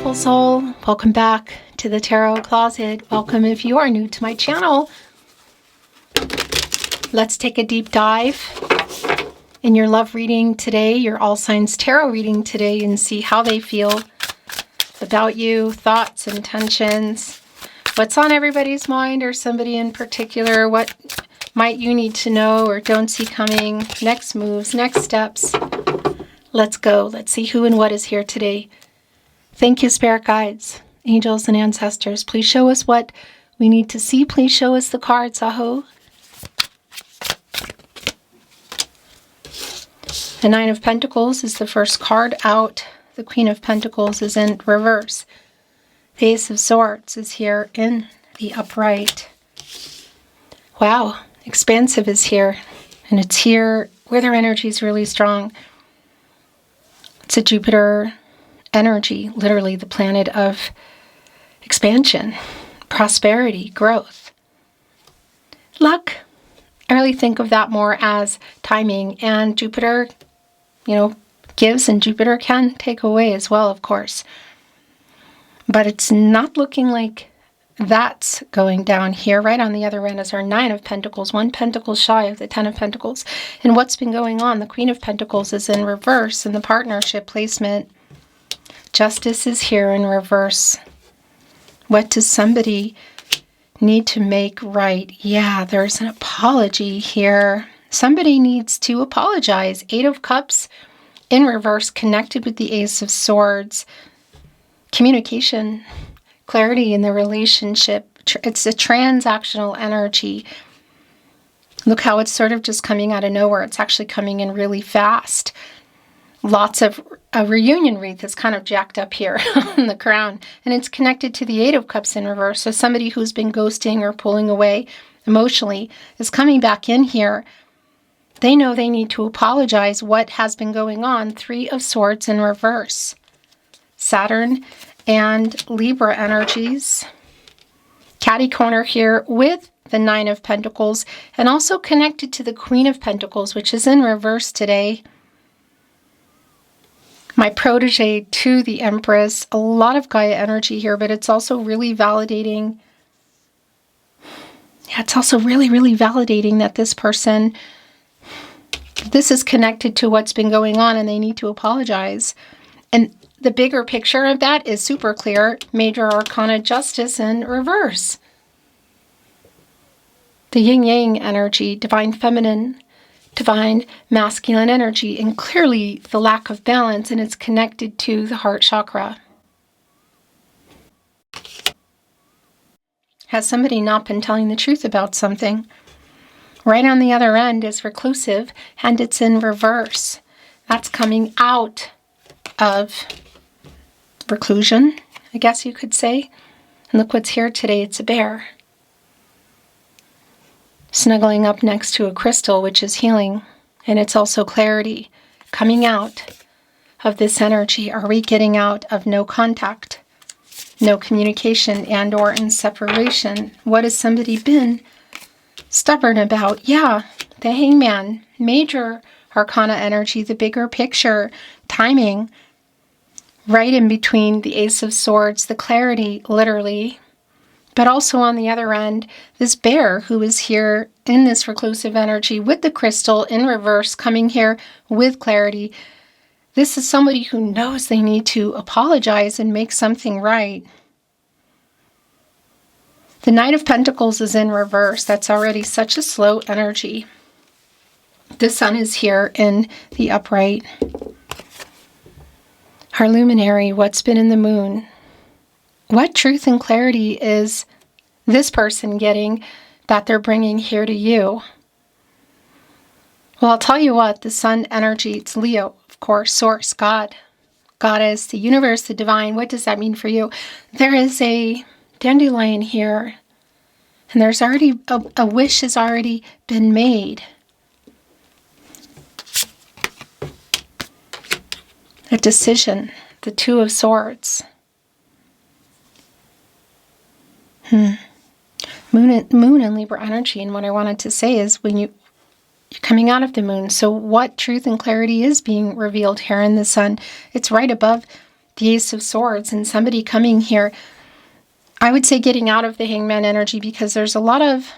beautiful soul. Welcome back to the Tarot Closet. Welcome if you are new to my channel. Let's take a deep dive in your love reading today, your all signs tarot reading today, and see how they feel about you, thoughts, intentions, what's on everybody's mind or somebody in particular, what might you need to know or don't see coming, next moves, next steps. Let's go. Let's see who and what is here today. Thank you, spirit guides, angels, and ancestors. Please show us what we need to see. Please show us the cards. Aho. The Nine of Pentacles is the first card out. The Queen of Pentacles is in reverse. The Ace of Swords is here in the upright. Wow. Expansive is here. And it's here where their energy is really strong. It's a Jupiter energy, literally the planet of expansion, prosperity, growth, luck. I really think of that more as timing, and Jupiter, gives, and Jupiter can take away as well, of course. But it's not looking like that's going down here. Right on the other end is our Nine of Pentacles, one pentacle shy of the Ten of Pentacles. And what's been going on? The Queen of Pentacles is in reverse in the partnership placement. Justice is here in reverse. What does somebody need to make right? Yeah, there's an apology here. Somebody needs to apologize. Eight of Cups in reverse, connected with the Ace of Swords. Communication, clarity in the relationship. It's a transactional energy. Look how it's sort of just coming out of nowhere. It's actually coming in really fast. Lots of a reunion wreath is kind of jacked up here on the crown, and it's connected to the Eight of Cups in reverse. So somebody who's been ghosting or pulling away emotionally is coming back in here. They know they need to apologize. What has been going on? Three of Swords in reverse. Saturn and Libra energies. Catty corner here with the Nine of Pentacles, and also connected to the Queen of Pentacles, which is in reverse today. My protege to the Empress. A lot of Gaia energy here, but it's also really validating. Yeah, it's also really, really validating that this person, this is connected to what's been going on, and they need to apologize. And the bigger picture of that is super clear. Major Arcana Justice in reverse. The yin-yang energy, divine feminine, divine masculine energy, and clearly the lack of balance, and it's connected to the heart chakra. Has somebody not been telling the truth about something? Right on the other end is reclusive, and it's in reverse. That's coming out of reclusion, I guess you could say. And look what's here today. It's a bear. Snuggling up next to a crystal, which is healing. And it's also clarity coming out of this energy. Are we getting out of no contact, no communication, and or in separation? What has somebody been stubborn about? Yeah, the Hangman. Major Arcana energy, the bigger picture, timing. Right in between the Ace of Swords, the clarity, literally. But also on the other end, this bear who is here in this reclusive energy with the crystal in reverse, coming here with clarity. This is somebody who knows they need to apologize and make something right. The Knight of Pentacles is in reverse. That's already such a slow energy. The Sun is here in the upright. Our luminary, what's been in the moon? What truth and clarity is this person getting that they're bringing here to you? Well, I'll tell you what, the Sun energy, it's Leo, of course, Source, God, Goddess, the universe, the divine. What does that mean for you? There is a dandelion here, and there's already, a wish has already been made. A decision, the Two of Swords. Moon and Libra energy, and what I wanted to say is when you're coming out of the moon, so what truth and clarity is being revealed here in the Sun? It's right above the Ace of Swords, and somebody coming here, I would say getting out of the Hangman energy, because there's a lot of,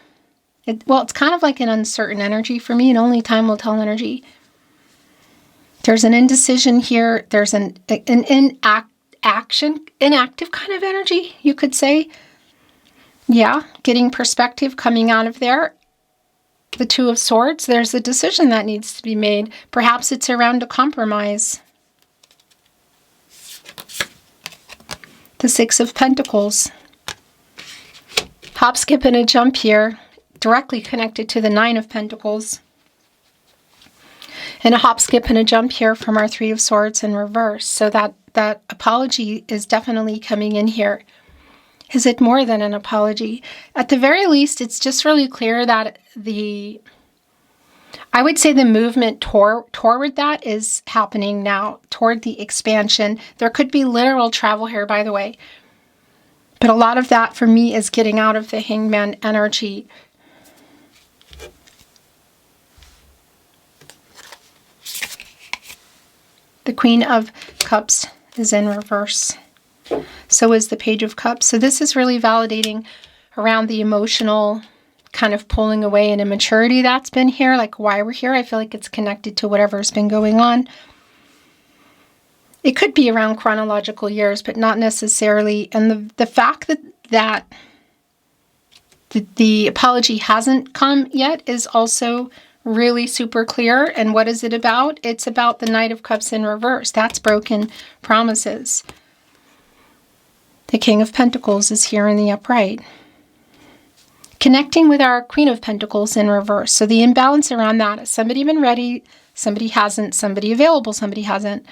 it's kind of like an uncertain energy for me, and only time will tell energy. There's an indecision here. There's an inactive kind of energy, you could say. Yeah, getting perspective coming out of there. The Two of Swords, there's a decision that needs to be made. Perhaps it's around a compromise. The Six of Pentacles. Hop, skip, and a jump here, directly connected to the Nine of Pentacles. And a hop, skip, and a jump here from our Three of Swords in reverse. So that apology is definitely coming in here. Is it more than an apology? At the very least, it's just really clear that I would say the movement toward that is happening now, toward the expansion. There could be literal travel here, by the way. But a lot of that for me is getting out of the Hangman energy. The Queen of Cups is in reverse. So is the Page of Cups. So this is really validating around the emotional kind of pulling away and immaturity that's been here, like why we're here. I feel like it's connected to whatever's been going on. It could be around chronological years, but not necessarily. And the fact that the apology hasn't come yet is also really super clear. And what is it about? It's about the Knight of Cups in reverse. That's broken promises. The King of Pentacles is here in the upright. Connecting with our Queen of Pentacles in reverse. So the imbalance around that is somebody been ready, somebody hasn't, somebody available, somebody hasn't.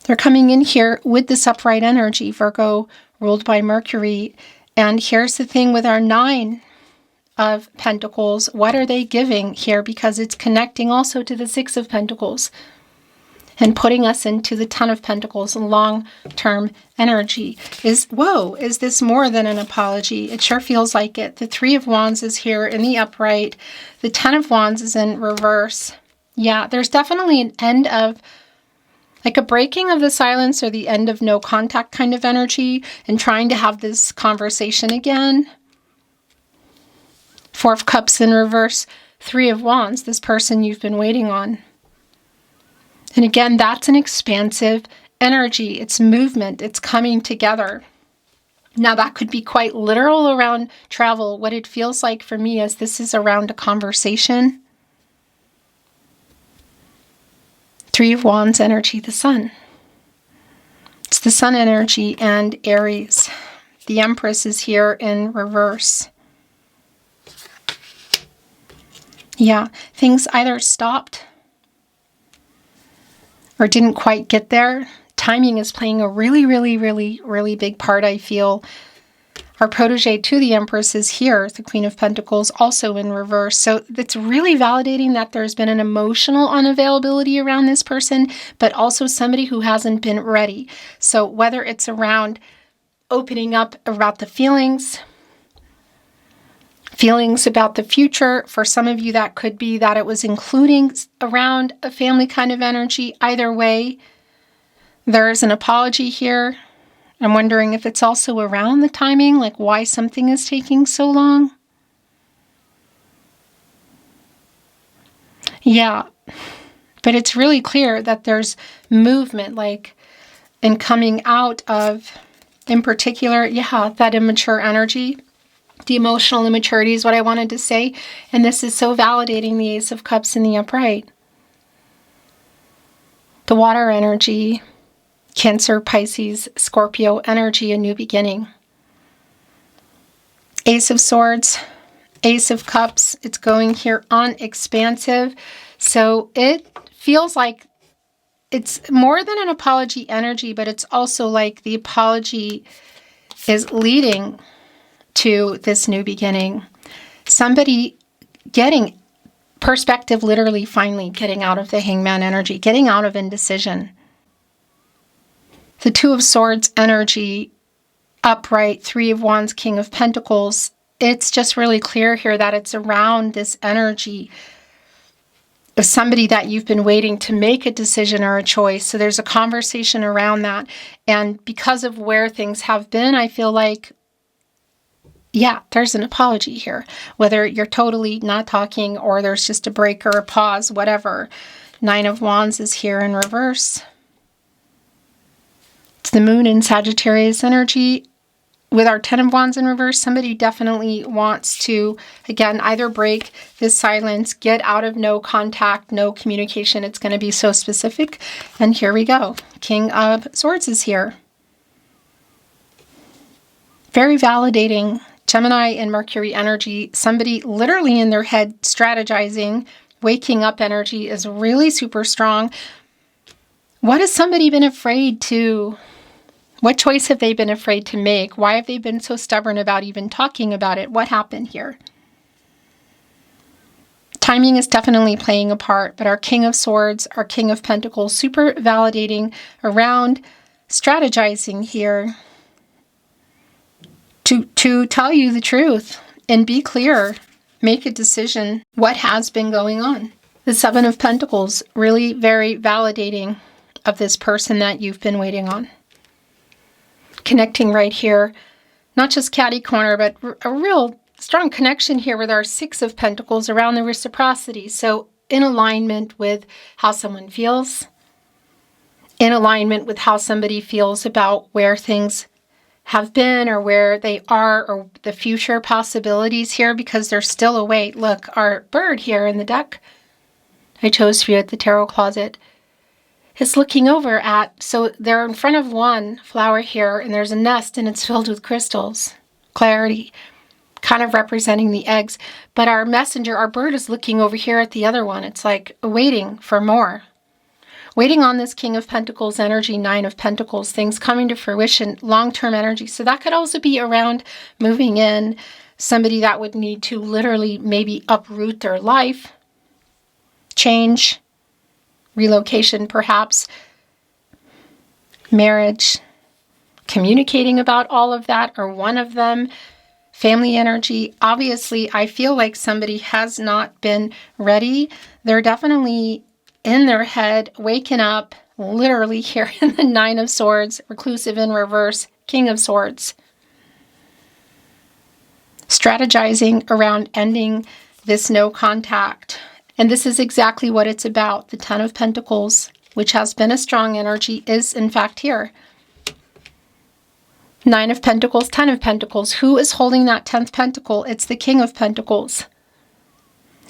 They're coming in here with this upright energy, Virgo, ruled by Mercury. And here's the thing with our Nine of Pentacles. What are they giving here? Because it's connecting also to the Six of Pentacles and putting us into the Ten of Pentacles, long-term energy. Is this more than an apology? It sure feels like it. The Three of Wands is here in the upright. The Ten of Wands is in reverse. Yeah, there's definitely an end of, like a breaking of the silence or the end of no contact kind of energy, and trying to have this conversation again. Four of Cups in reverse. Three of Wands, this person you've been waiting on. And again, that's an expansive energy. It's movement. It's coming together. Now, that could be quite literal around travel. What it feels like for me is this is around a conversation. Three of Wands energy, the Sun. It's the Sun energy and Aries. The Empress is here in reverse. Yeah, things either stopped or didn't quite get there. Timing is playing a really big part, I feel. Our protege to the Empress is here, the Queen of Pentacles, also in reverse. So it's really validating that there's been an emotional unavailability around this person, but also somebody who hasn't been ready. So whether it's around opening up about the feelings about the future, for some of you that could be that it was including around a family kind of energy. Either way, there's an apology here. I'm wondering if it's also around the timing, like why something is taking so long. Yeah, but it's really clear that there's movement, like, and coming out of, in particular, yeah, that immature energy. The emotional immaturity is what I wanted to say. And this is so validating the Ace of Cups in the upright. The water energy, Cancer, Pisces, Scorpio energy, a new beginning. Ace of Swords, Ace of Cups. It's going here on expansive. So it feels like it's more than an apology energy, but it's also like the apology is leading to this new beginning. Somebody getting perspective, literally finally getting out of the Hangman energy, getting out of indecision. The Two of Swords energy, upright, Three of Wands, King of Pentacles. It's just really clear here that it's around this energy somebody that you've been waiting to make a decision or a choice. So there's a conversation around that. And because of where things have been, I feel like, yeah, there's an apology here. Whether you're totally not talking or there's just a break or a pause, whatever. 9 of Wands is here in reverse. It's the moon in Sagittarius energy. With our 10 of Wands in reverse, somebody definitely wants to, again, either break this silence, get out of no contact, no communication. It's going to be so specific. And here we go. King of Swords is here. Very validating. Gemini and Mercury energy. Somebody literally in their head strategizing. Waking up energy is really super strong. What has somebody been afraid to... What choice have they been afraid to make? Why have they been so stubborn about even talking about it? What happened here? Timing is definitely playing a part, but our King of Swords, our King of Pentacles, super validating around strategizing here to tell you the truth and be clear, make a decision. What has been going on? The 7 of Pentacles, really very validating of this person that you've been waiting on. Connecting right here, not just catty corner, but a real strong connection here with our 6 of Pentacles around the reciprocity. So in alignment with how someone feels, in alignment with how somebody feels about where things have been or where they are or the future possibilities here, because there's still a wait. Look, our bird here in the deck I chose for you at the tarot closet is looking over at, so they're in front of one flower here, and there's a nest, and it's filled with crystals. Clarity, kind of representing the eggs. But our messenger, our bird, is looking over here at the other one. It's like waiting for more. Waiting on this King of Pentacles energy, 9 of Pentacles, things coming to fruition, long-term energy. So that could also be around moving in, somebody that would need to literally maybe uproot their life, change, relocation perhaps, marriage, communicating about all of that, or one of them, family energy. Obviously, I feel like somebody has not been ready. They're definitely in their head, waking up, literally here in the 9 of Swords, reclusive in reverse, King of Swords. Strategizing around ending this no contact. And this is exactly what it's about. The 10 of Pentacles, which has been a strong energy, is in fact here. 9 of Pentacles, 10 of Pentacles. Who is holding that 10th pentacle? It's the King of Pentacles.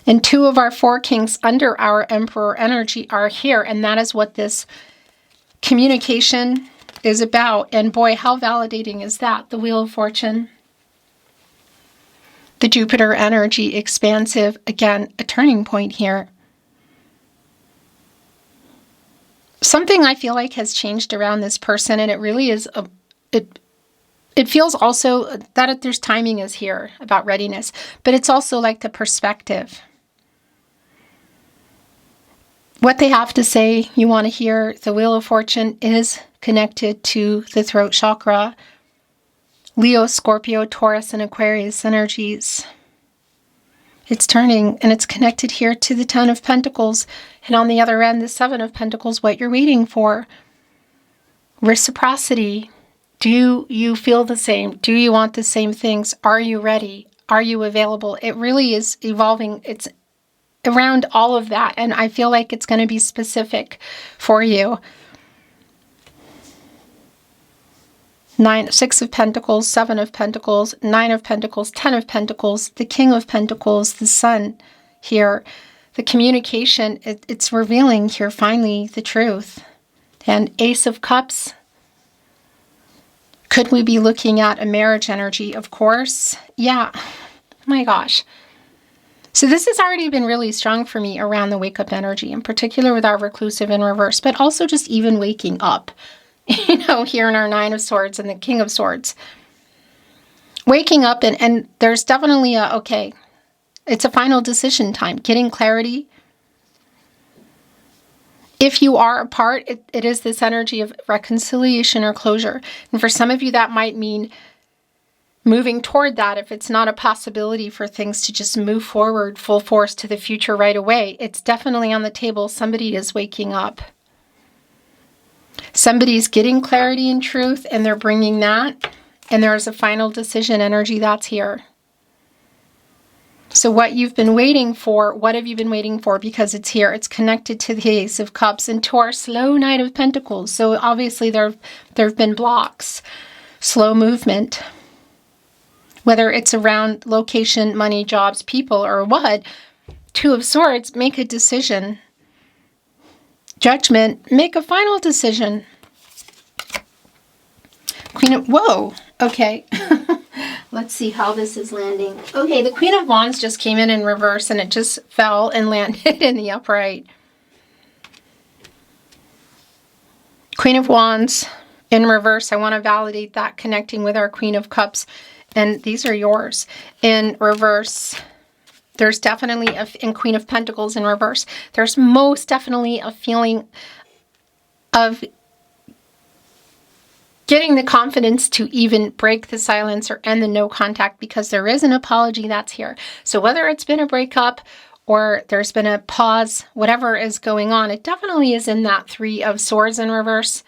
And 2 of our 4 kings under our Emperor energy are here. And that is what this communication is about. And boy, how validating is that? The Wheel of Fortune. The Jupiter energy, expansive, again, a turning point here. Something I feel like has changed around this person, and it really is, it feels also that there's timing is here about readiness, but it's also like the perspective. What they have to say, you want to hear. The Wheel of Fortune is connected to the throat chakra. Leo, Scorpio, Taurus, and Aquarius energies. It's turning, and it's connected here to the 10 of Pentacles. And on the other end, the 7 of Pentacles, what you're waiting for. Reciprocity. Do you feel the same? Do you want the same things? Are you ready? Are you available? It really is evolving. It's around all of that. And I feel like it's going to be specific for you. 6 of Pentacles, 7 of Pentacles, 9 of Pentacles, 10 of Pentacles, the King of Pentacles, the Sun here. The communication, it's revealing here finally the truth. And Ace of Cups. Could we be looking at a marriage energy? Of course. Yeah. Oh my gosh. So this has already been really strong for me around the wake up energy, in particular with our reclusive in reverse, but also just even waking up. You know, here in our 9 of Swords and the King of Swords. Waking up and there's definitely a, okay, it's a final decision time. Getting clarity. If you are apart, it is this energy of reconciliation or closure. And for some of you, that might mean moving toward that, if it's not a possibility for things to just move forward full force to the future right away, it's definitely on the table. Somebody is waking up. Somebody's getting clarity and truth, and they're bringing that. And there's a final decision energy that's here. So what you've been waiting for, what have you been waiting for? Because it's here. It's connected to the Ace of Cups and to our slow Knight of Pentacles. So obviously there have been blocks, slow movement. Whether it's around location, money, jobs, people, or what, Two of Swords, make a decision. Judgment, make a final decision. Queen of, whoa, okay. Let's see how this is landing. Okay, the Queen of Wands just came in reverse, and it just fell and landed in the upright. Queen of Wands in reverse. I want to validate that, connecting with our Queen of Cups. And these are yours. In reverse, there's definitely, in Queen of Pentacles in reverse, there's most definitely a feeling of getting the confidence to even break the silence or end the no contact, because there is an apology that's here. So whether it's been a breakup or there's been a pause, whatever is going on, it definitely is in that Three of Swords in reverse.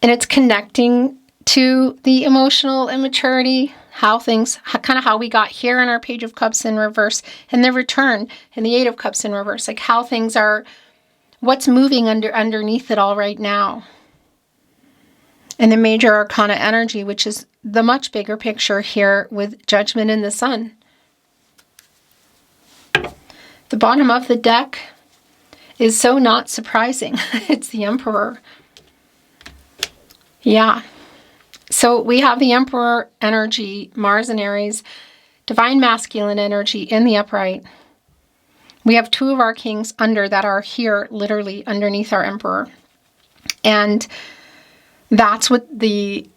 And it's connecting to the emotional immaturity, how things, kind of how we got here in our Page of Cups in reverse, and the return in the Eight of Cups in reverse, like how things are, what's moving underneath it all right now. And the Major Arcana energy, which is the much bigger picture here with Judgment in the Sun. The bottom of the deck is so not surprising. It's the Emperor. Yeah. So we have the Emperor energy, Mars and Aries, Divine Masculine energy in the upright. We have two of our kings under that are here, literally underneath our Emperor. And that's what the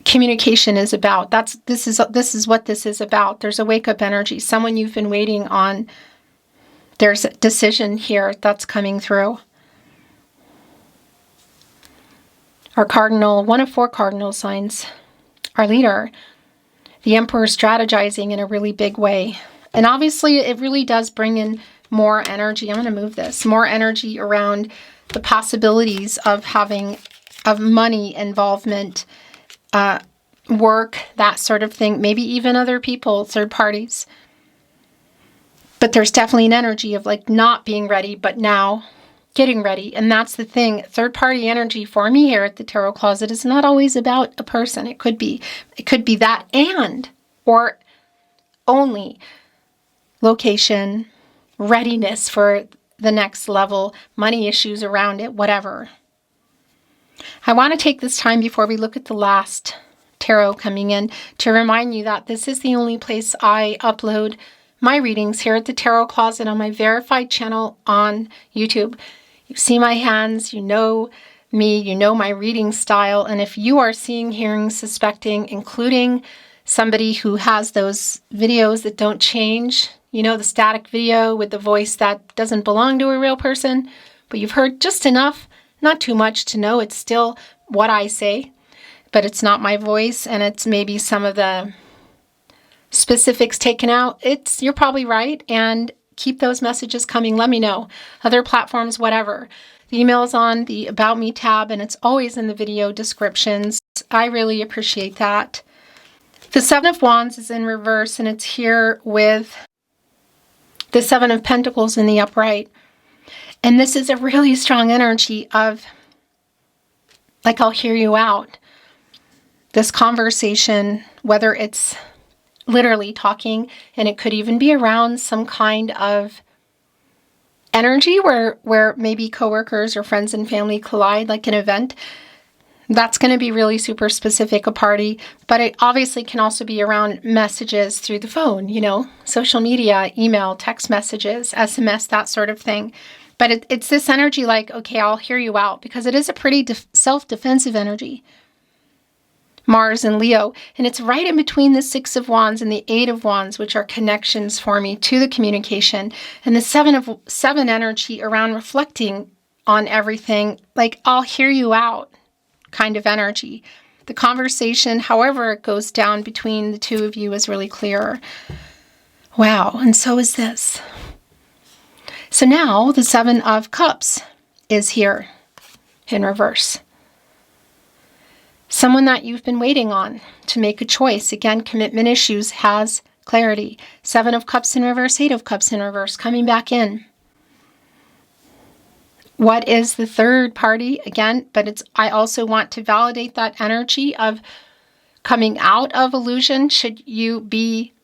communication is about. This is what this is about. There's a wake-up energy. Someone you've been waiting on. There's a decision here that's coming through. Our cardinal, one of 4 cardinal signs, our leader, the Emperor, strategizing in a really big way. And obviously it really does bring in more energy. I'm going to move this. More energy around the possibilities of having, of money involvement, work, that sort of thing. Maybe even other people, third parties. But there's definitely an energy of like not being ready, but now getting ready. And that's the thing. Third party energy for me here at the Tarot Closet is not always about a person. It could be that and, or only location, readiness for the next level, money issues around it, whatever. I want to take this time before we look at the last tarot coming in to remind you that this is the only place I upload my readings here at the Tarot Closet on my verified channel on YouTube. You see my hands, you know me, you know my reading style, and if you are seeing, hearing, suspecting, including somebody who has those videos that don't change, you know, the static video with the voice that doesn't belong to a real person, but you've heard just enough, not too much to know it's still what I say, but it's not my voice, and it's maybe some of the specifics taken out. You're probably right, and keep those messages coming. Let me know. Other platforms, whatever. The email is on the About Me tab, and it's always in the video descriptions. I really appreciate that. The Seven of Wands is in reverse, and it's here with the Seven of Pentacles in the upright. And this is a really strong energy of, like, I'll hear you out. This conversation, whether it's literally talking, and it could even be around some kind of energy where maybe coworkers or friends and family collide, like an event. That's going to be really super specific, a party, but it obviously can also be around messages through the phone, you know, social media, email, text messages, SMS, that sort of thing. But it's this energy like, okay, I'll hear you out, because it is a pretty self-defensive energy. Mars and Leo, and it's right in between the Six of Wands and the Eight of Wands, which are connections for me to the communication, and the Seven energy around reflecting on everything, like I'll hear you out kind of energy. The conversation, however it goes down between the two of you, is really clear. Wow, and so is this. So now the Seven of Cups is here in reverse. Someone that you've been waiting on to make a choice. Again, commitment issues has clarity. Seven of Cups in reverse, Eight of Cups in reverse, coming back in. What is the third party? Again, but I also want to validate that energy of coming out of illusion. Should you be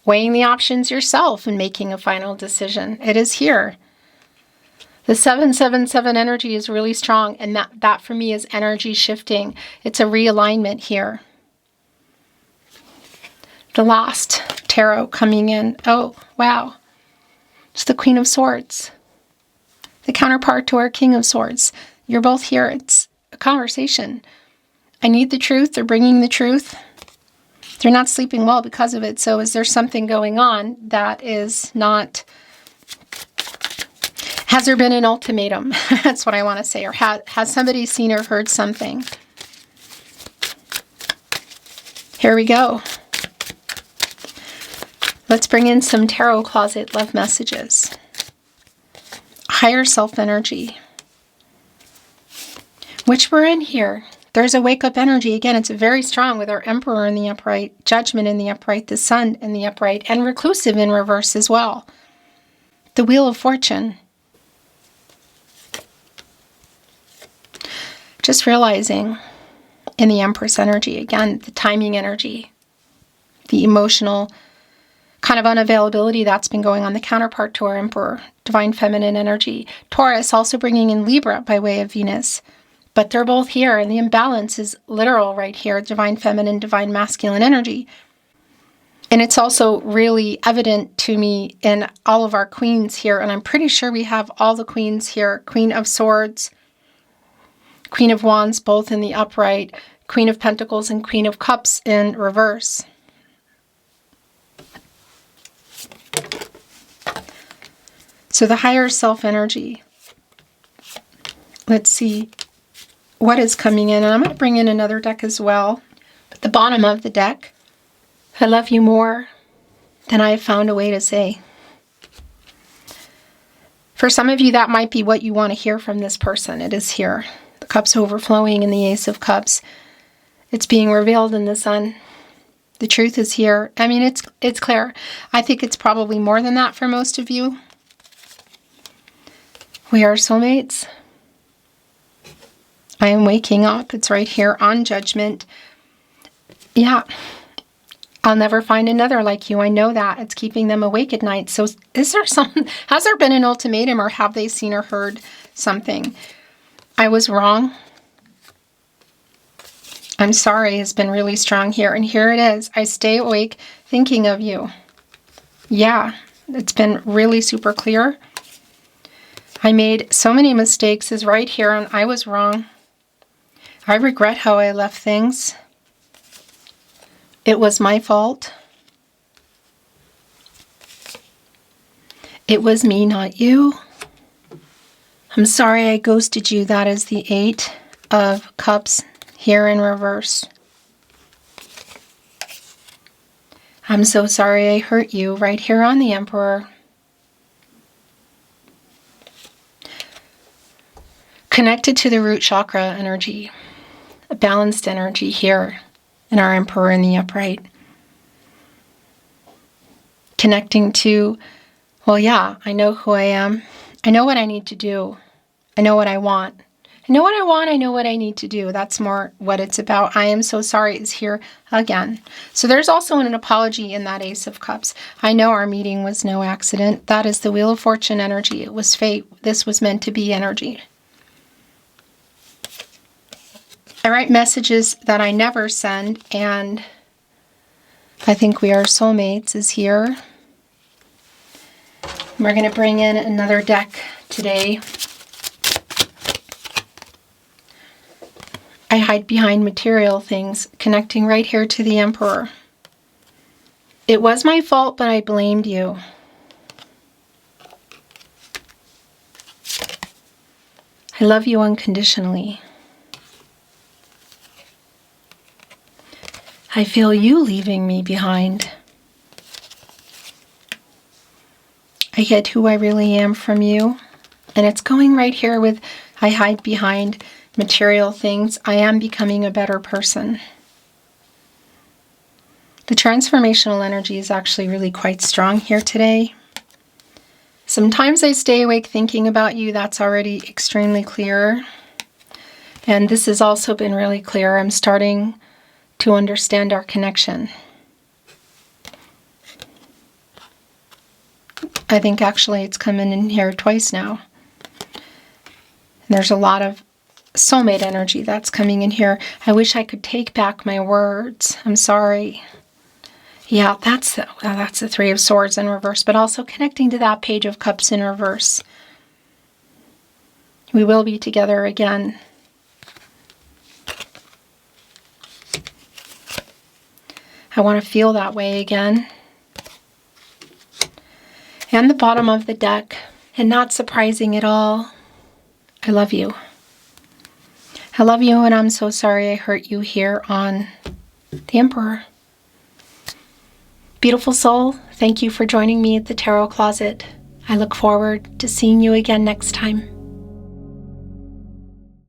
weighing the options yourself and making a final decision? It is here. The 777 energy is really strong, and that for me is energy shifting. It's a realignment here. The last tarot coming in. Oh, wow. It's the Queen of Swords. The counterpart to our King of Swords. You're both here. It's a conversation. I need the truth. They're bringing the truth. They're not sleeping well because of it. So is there something going on that is not... Has there been an ultimatum? That's what I want to say. Or has somebody seen or heard something? Here we go. Let's bring in some tarot closet love messages. Higher self energy. Which we're in here. There's a wake-up energy. Again, it's very strong with our Emperor in the upright, Judgment in the upright, the Sun in the upright, and Reclusive in reverse as well. The Wheel of Fortune. Just realizing in the Empress energy, again, the timing energy, the emotional kind of unavailability that's been going on, the counterpart to our Emperor, Divine Feminine energy. Taurus also bringing in Libra by way of Venus. But they're both here, and the imbalance is literal right here, Divine Feminine, Divine Masculine energy. And it's also really evident to me in all of our queens here, and I'm pretty sure we have all the queens here. Queen of Swords, Queen of Wands, both in the upright, Queen of Pentacles and Queen of Cups in reverse. So the higher self energy. Let's see what is coming in. And I'm going to bring in another deck as well. At the bottom of the deck, I love you more than I have found a way to say. For some of you, that might be what you want to hear from this person. It is here. The Cups overflowing in the Ace of Cups. It's being revealed in the Sun. The truth is here. I mean, it's clear. I think it's probably more than that for most of you. We are soulmates. I am waking up. It's right here on Judgment. Yeah. I'll never find another like you. I know that. It's keeping them awake at night. So has there been an ultimatum, or have they seen or heard something? I was wrong. I'm sorry has been really strong here. And here it is. I stay awake thinking of you. Yeah, it's been really super clear. I made so many mistakes is right here, and I was wrong. I regret how I left things. It was my fault. It was me, not you. I'm sorry I ghosted you. That is the Eight of Cups here in reverse. I'm so sorry I hurt you right here on the Emperor. Connected to the root chakra energy. A balanced energy here in our Emperor in the upright. Connecting to, well, yeah, I know who I am. I know what I need to do. I know what I want. I know what I want. I know what I need to do. That's more what it's about. I am so sorry is here again. So there's also an apology in that Ace of Cups. I know our meeting was no accident. That is the Wheel of Fortune energy. It was fate. This was meant to be energy. I write messages that I never send, and I think we are soulmates is here. We're going to bring in another deck today. I hide behind material things, connecting right here to the Emperor. It was my fault, but I blamed you. I love you unconditionally. I feel you leaving me behind. I get who I really am from you. And it's going right here with I hide behind material things. I am becoming a better person. The transformational energy is actually really quite strong here today. Sometimes I stay awake thinking about you. That's already extremely clear. And this has also been really clear. I'm starting to understand our connection. I think actually it's coming in here twice now. And there's a lot of soulmate energy that's coming in here. I wish I could take back my words. I'm sorry. Yeah, that's the Three of Swords in reverse, but also connecting to that Page of Cups in reverse. We will be together again. I want to feel that way again. And the bottom of the deck, and not surprising at all, I love you. I love you, and I'm so sorry I hurt you here on the Emperor. Beautiful soul, thank you for joining me at the Tarot Closet. I look forward to seeing you again next time.